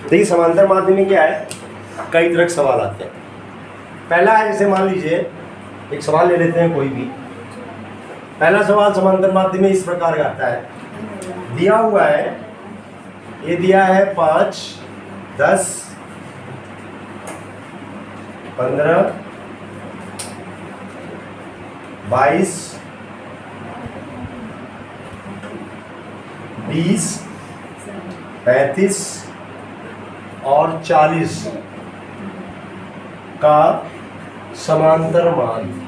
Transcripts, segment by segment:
देखिए समांतर माध्य में क्या है, कई तरह के सवाल आते हैं। पहला है, जैसे मान लीजिए एक सवाल ले लेते हैं कोई भी। पहला सवाल समांतर माध्य में इस प्रकार का आता है, दिया हुआ है, ये दिया है 5, 10, 15, 22, 20, 35 और 40 का समांतर माध्य।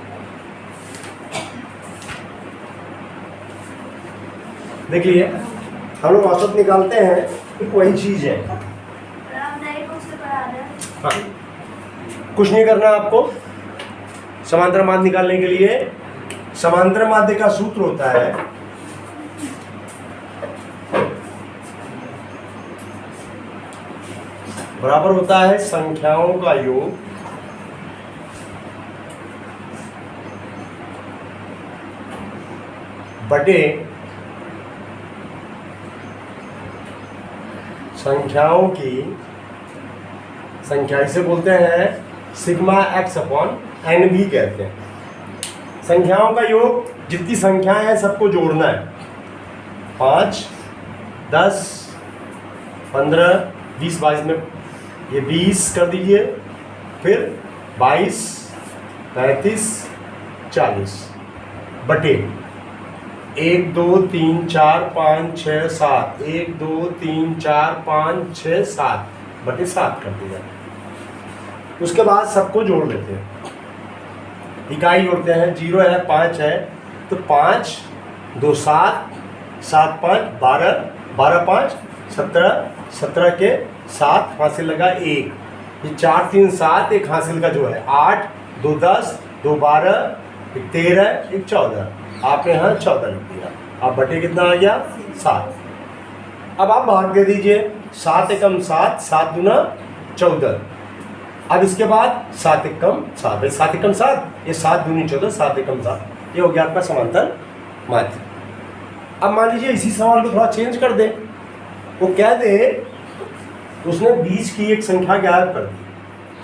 देखिए हम लोग औसत निकालते हैं, वही चीज है। हाँ, कुछ नहीं करना आपको। समांतर माध्य निकालने के लिए समांतर माध्य का सूत्र होता है बराबर होता है संख्याओं का योग बटे संख्याओं की संख्या। इसे बोलते हैं सिग्मा एक्स अपॉन एन भी कहते हैं। संख्याओं का योग, जितनी संख्याएं हैं सबको जोड़ना है। 5, 10, 15, 20, 22 में ये 20 कर दीजिए, फिर 22, 35, 40 बटे 1, 2, 3, 4, 5, 6, 7, 1, 2, 3, 4, 5, 6, 7 बटे 7 कर दिया। उसके बाद सबको जोड़ लेते हैं, इकाई जोड़ते हैं। 0 है, 5 है, तो 5, 2, 7, 7, 5, 12, 12, 5, 17, 17 के 7 हासिल लगा 1, ये 4, 3, 7, एक हासिल का जो है 8, 2, 10, 2, 12, 1, 13, 1, 14। आपने यहाँ 14 लिख दिया। अब बटे कितना आ गया? 7। अब आप भाग दे दीजिए, 7 एकम 7, 7 दूना 14। अब इसके बाद 7 एकम 7, 7 एकम 7, ये 7 दूनी 14, 7 एकम 7, ये हो गया आपका समांतर माध्य। अब मान लीजिए इसी सवाल को थोड़ा चेंज कर दे, वो कह दे उसने 20 की एक संख्या गायब कर दी,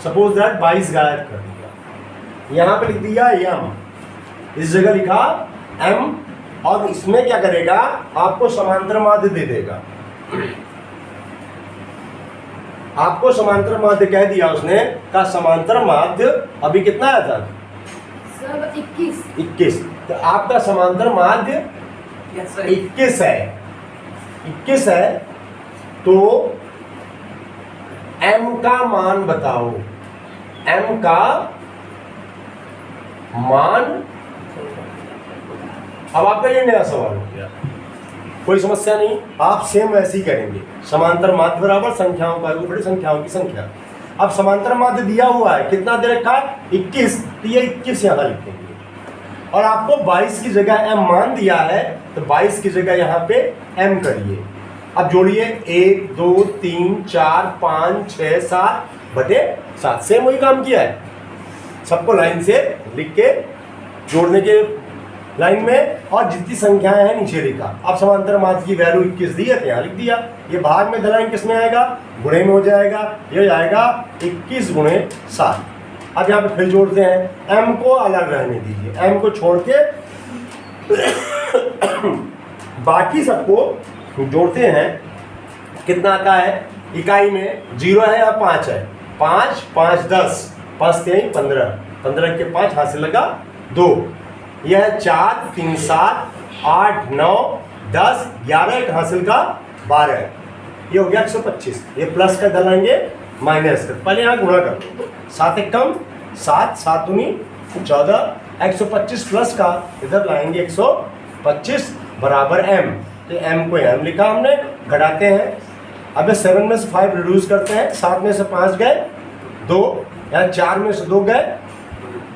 सपोज दैट 22 गायब कर दिया। यहाँ पे लिख दिया m, इस जगह लिखा m, और इसमें क्या करेगा, आपको समांतर माध्य दे देगा। आपको समांतर माध्य कह दिया उसने, का समांतर माध्य अभी कितना आया था? सब 21। तो आपका समांतर माध्य 21 है। 21 है, तो m का मान बताओ। m का मान, अब आपका ये नया सवाल हो गया, कोई समस्या नहीं, आप सेम वैसे ही करेंगे। समांतर माध्य बराबर संख्याओं का योग बटे संख्याओं की संख्या। अब समांतर माध्य दिया हुआ है, कितना दे रखा है? 21, तो ये 21 यहाँ लिखेंगे, और आपको 22 की जगह m मान दिया है, तो 22 की जगह यहाँ पे m करिए। अब जोड़िए, 1, 2, 3, 4, 5, 6, 7 बटे 7। सेम वही काम किया है, सबको लाइन से लिख के जोड़ने के लाइन में, और जितनी संख्याएं हैं नीचे लिखा। अब समांतर माध्य की वैल्यू 21 दी है, तो यहाँ लिख दिया। ये भाग में दलाइन किस में आएगा? गुणे में हो जाएगा। ये जाएगा 21 गुणे 7। अब यहाँ पे फिर जोड़ते हैं, m को अलग रहने दीजिए, m को छोड़ के बाकी सबको जोड़ते हैं। कितना आता है? इकाई में 0 है या 5 है? 5, 5, 10, 5 3 15, 15 के 5 हासिल लगा 2, यह 4, 3, 7, 8, 9, 10, 11, एक हासिल का 12, ये हो गया 125। ये प्लस का डालेंगे माइनस का, पहले यहाँ गुणा कर दो। 7 एकम 7, 7 दूनी 14, 125 प्लस का इधर लाएंगे 125 बराबर m। तो m को m लिखा हमने, घटाते हैं। अब 7 में से 5 रिड्यूस करते हैं, 7 में से 5 गए 2, यहाँ 4 में से 2 गए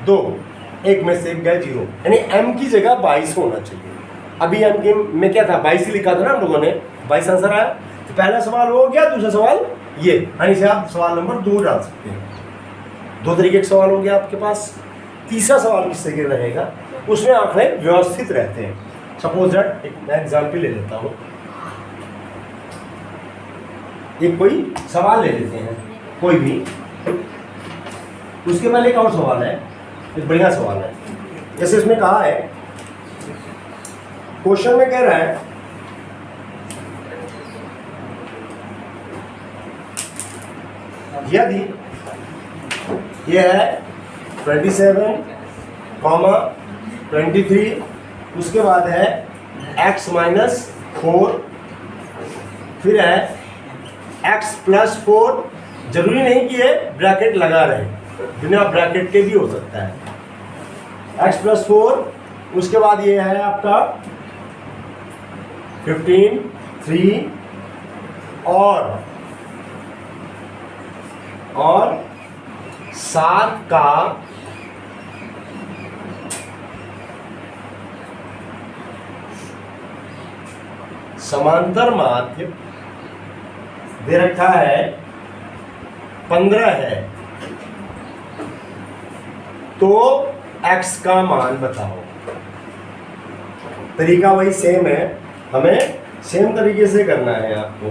2, 1 में से 1 गए 0, यानी m की जगह 22 होना चाहिए। अभी m के में क्या था? 22 ही लिखा था ना हम लोगों ने, 22 आंसर आया। तो पहला सवाल हो गया, दूसरा सवाल ये, यानी से आप सवाल नंबर 2 डाल सकते हैं। 2 तरीके के सवाल हो गया आपके पास। तीसरा सवाल किस तरीके रहेगा, उसमें आंकड़े व्यवस्थित रहते हैं। सपोज दैट, एक मैं एग्जाम्पल ले लेता हूँ। एक कोई सवाल ले लेते हैं, कोई भी। उसके पहले एक और सवाल है, एक बढ़िया सवाल है। जैसे इसमें कहा है, क्वेश्चन में कह रहा है यदि यह है 27, 23, उसके बाद है x माइनस 4, फिर है x प्लस 4, जरूरी नहीं कि ये ब्रैकेट लगा रहे, बिना ब्रैकेट के भी हो सकता है। x प्लस 4, उसके बाद ये है आपका 15, 3 और 7 का समांतर माध्य दे रखा है 15 है, तो x का मान बताओ। तरीका वही सेम है, हमें सेम तरीके से करना है आपको।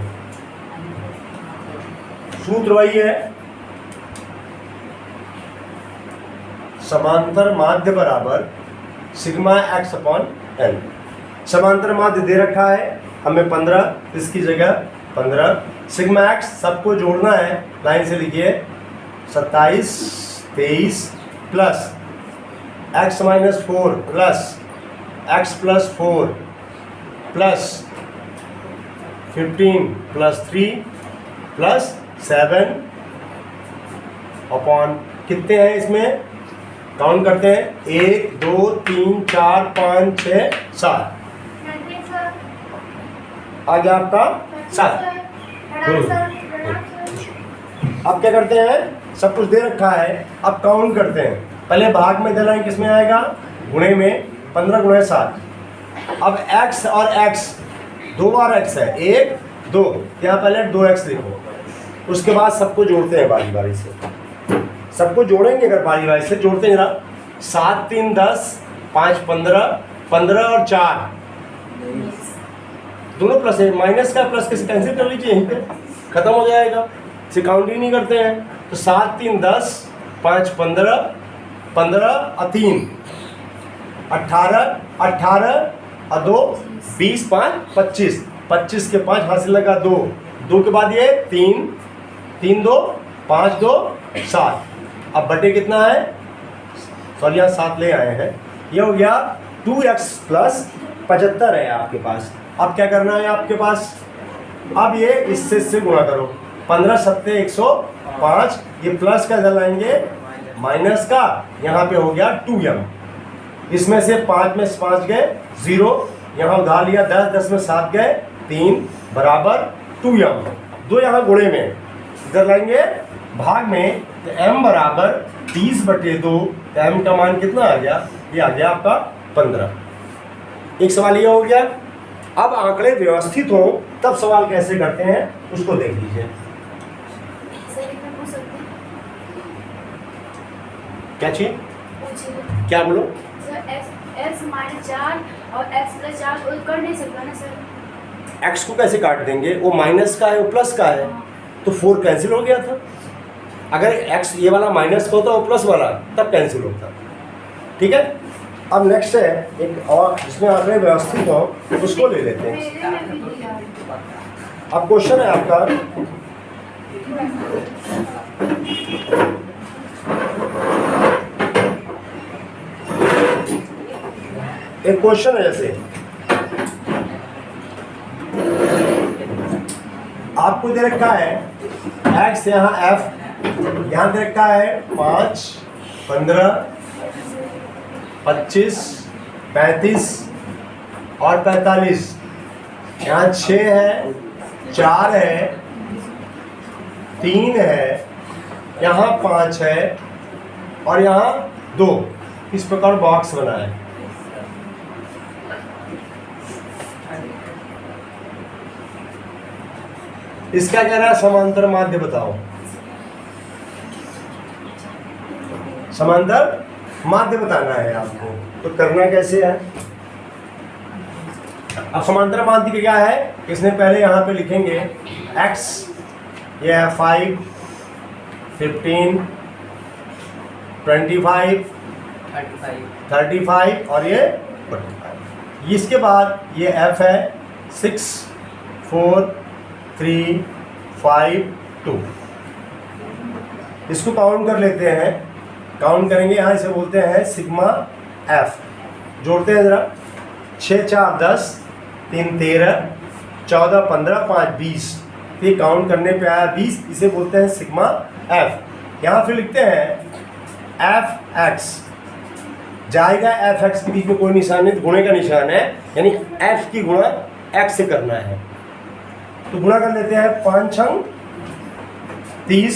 सूत्र वही है, समांतर माध्य बराबर सिग्मा x अपॉन n। समांतर माध्य दे रखा है हमें 15, इसकी जगह 15। सिग्मा x सबको जोड़ना है, लाइन से लिखिए 27, 23 plus x minus 4 plus x plus 4 plus 15 plus 3 plus 7 upon कितने हैं इसमें, काउंट करते हैं 1 2 3 4 5 6 7, आ गया आपका 7। अब क्या करते हैं, सब कुछ दे रखा है, अब काउंट करते हैं। पहले भाग में देना है, किसमें आएगा, गुणे में 15 गुणे 7। अब x और x, 2 बार x है, 1 2, यहाँ पहले 2x लिखो। उसके बाद सबको जोड़ते हैं बारी बारी से, सबको जोड़ेंगे अगर बारी बारी से जोड़ते हैं जरा। 7 3 10, 5 15, 15 और 4 दोनों प्लस है, माइनस का प्लस कैसे कैंसिल कर लीजिए, यहीं पे खत्म हो जाएगा, इसे काउंट ही नहीं करते हैं। तो 7 3 10, 5 15, 15 और 3 18, 18 और 2 20, 5 25, 25 के 5 हाथ से लगा 2, 2 के बाद ये 3 3 2 5 2 7। अब बटे कितना है, सॉरी यहाँ 7 ले आए हैं, ये हो गया 2x प्लस 75 है आपके पास। अब क्या करना है आपके पास, अब ये इससे गुणा करो, 15 7 105, ये प्लस का इधर लाएंगे माइनस का, यहाँ पे हो गया 2m, इसमें से 5 में 5 गए 0, यहाँ उधार लिया 10, 10 में 7 गए 3 बराबर 2m। 2 यहाँ गुणे में, इधर लाएंगे भाग में, तो m बराबर 30/2, तो m का मान कितना आ गया, ये आ गया आपका 15। एक सवाल ये हो गया। अब आंकड़े व्यवस्थित हो तब सवाल कैसे करते हैं उसको देख लीजिए। क्या चाहिए, क्या बोलो, x माइनस 4 और x प्लस 4 को कर नहीं सकता ना सर। x को कैसे काट देंगे, वो माइनस का है वो प्लस का है, तो 4 कैंसिल हो गया था। अगर x ये वाला माइनस का होता वो प्लस वाला तब कैंसिल होता, ठीक है। अब नेक्स्ट है एक और जिसमें आंकड़े व्यवस्थित हो, उसको ले लेते हैं। अब क्वेश्चन है आपका, एक क्वेश्चन है जैसे आपको दे रखा है x, यहाँ f, यहाँ दे रखा है 5 15 25 35 और 45, यहाँ 6 है 4 है 3 है, यहाँ 5 है और यहाँ 2, इस प्रकार बॉक्स बना है। इसका कह रहा है समांतर माध्य बताओ, समांतर माध्य बताना है आपको, तो करना कैसे है। अब समांतर माध्य क्या है, इसने पहले यहाँ पे लिखेंगे x ये है 5, 15, 25, 35 और ये 45। इसके बाद ये F है 6, 4, 3, 5, 2। इसको काउंट कर लेते हैं। काउंट करेंगे, यहाँ इसे बोलते हैं सिग्मा F। जोड़ते हैं ज़रा। 6 4 10, 3 13, 14 15, 5 20। ये काउंट करने पे आया 20, इसे बोलते हैं सिग्मा F। यहाँ फिर लिखते हैं Fx। जाएगा Fx के बीच में कोई निशान नहीं, तो गुणे का निशान है, यानी F की गुणा x से करना है। तो गुणा कर लेते हैं। 5 छंग 30,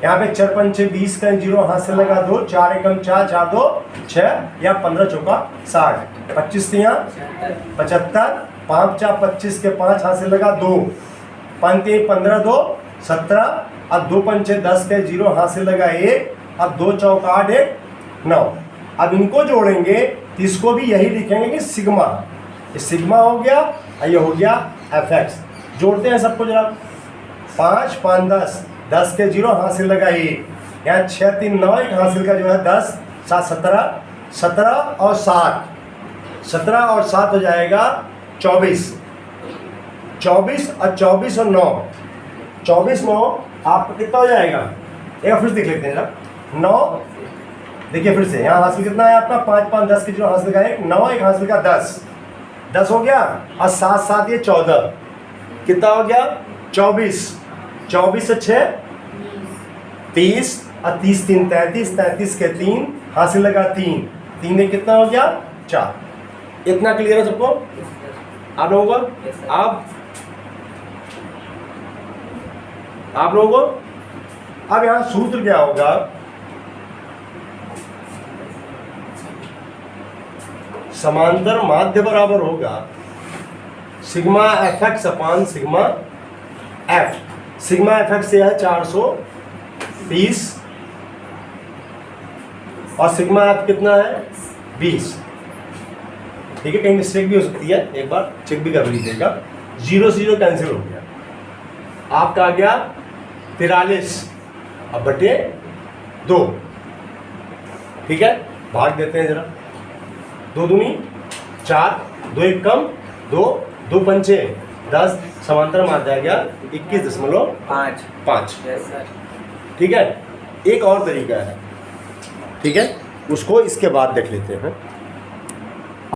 यहाँ पे 4 पंचे 20 का 0 हाथ से लगा 2, 4 एकम 4, 4 2 6 या 15 चौका 60, 25 तियाँ 75, 5 4 25 के 5 हाथ से लगा 2, 5 3 15 2 17, अब 2 पंचे 10 के 0 हाथ से लगा 1, अब 2 चौका 8 1 9। अब इनको जोड़ेंगे तो इसको भी यही लिखेंगे कि सिग्मा। ये सिग्मा हो गया और ये हो गया Fx। जोड़ते हैं सबको जरा। 5 5 10, 10 के 0 हासिल लगा 1, यहाँ 6 3 9, एक हासिल का जो है 10, 7 17, 17 और 7, 17 और 7 हो जाएगा 24, 24 और 24 और 9, 24 9 आपका कितना हो जाएगा? एक फिर से देख लेते हैं जरा। 9 देखिए फिर से, यहाँ हासिल कितना है आपका? 5 5 10 के 0 हासिल का 1, 9 एक हासिल का 10, 10 हो गया और 7 7 ये 14, कितना हो गया? 24, 24 से 6 30 और 30 3 33, 33 के 3 हासिल लगा 3, 3 में कितना हो गया? 4। इतना क्लियर है सबको आप लोगों को? आप लोगों को अब यहाँ सूत्र क्या होगा? समांतर माध्य बराबर होगा सिग्मा Fx अपान सिग्मा F। सिग्मा Fx से है 430 और सिग्मा F कितना है? 20। ठीक है, कहीं मिस्टेक भी हो सकती है, एक बार चेक भी कर लीजिएगा। 0 से 0 कैंसिल हो गया, आपका आ गया 43 अब बटे 2। ठीक है, भाग देते हैं जरा। 2 दूनी 4, 2 एक कम 2, 2 पंचे 10, समांतर माध्य आ गया 21.5। ठीक है, एक और तरीका है, ठीक है, उसको इसके बाद देख लेते हैं।